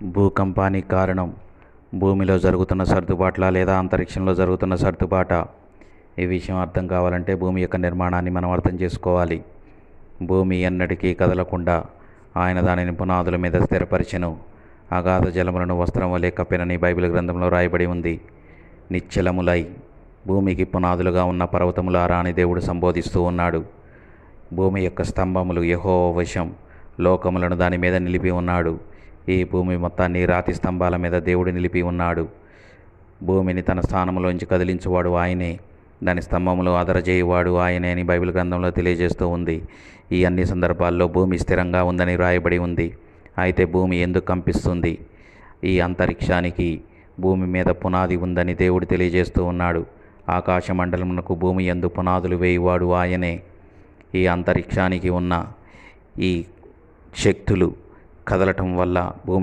భూకంపానికి కారణం భూమిలో జరుగుతున్న సర్దుబాట్ల లేదా అంతరిక్షంలో జరుగుతున్న సర్దుబాట? ఈ విషయం అర్థం కావాలంటే భూమి యొక్క నిర్మాణాన్ని మనం అర్థం చేసుకోవాలి. భూమి ఎన్నటికీ కదలకుండా ఆయన దానిని పునాదుల మీద స్థిరపరిచెను. అగాధ జలములను వస్త్రం వలె కప్పెనని బైబిల్ గ్రంథంలో రాయబడి ఉంది. నిశ్చలములై భూమికి పునాదులుగా ఉన్న పర్వతములారా అని దేవుడు సంబోధిస్తూ ఉన్నాడు. భూమి యొక్క స్తంభములు యెహోవా వశం, లోకములను దాని మీద నిలిపి ఉన్నాడు. ఈ భూమి మొత్తాన్ని రాతి స్తంభాల మీద దేవుడు నిలిపి ఉన్నాడు. భూమిని తన స్థానంలోంచి కదిలించువాడు ఆయనే, దాని స్తంభములు అదరజేయువాడు ఆయనే అని బైబిల్ గ్రంథంలో తెలియజేస్తూ ఉంది. ఈ అన్ని సందర్భాల్లో భూమి స్థిరంగా ఉందని రాయబడి ఉంది. అయితే భూమి ఎందుకు కంపిస్తుంది? ఈ అంతరిక్షానికి భూమి మీద పునాది ఉందని దేవుడు తెలియజేస్తూ ఉన్నాడు. ఆకాశ మండలమునకు భూమి యందు పునాదులు వేయువాడు ఆయనే. ఈ అంతరిక్షానికి ఉన్న ఈ శక్తులు కదలటం వల్ల భూమి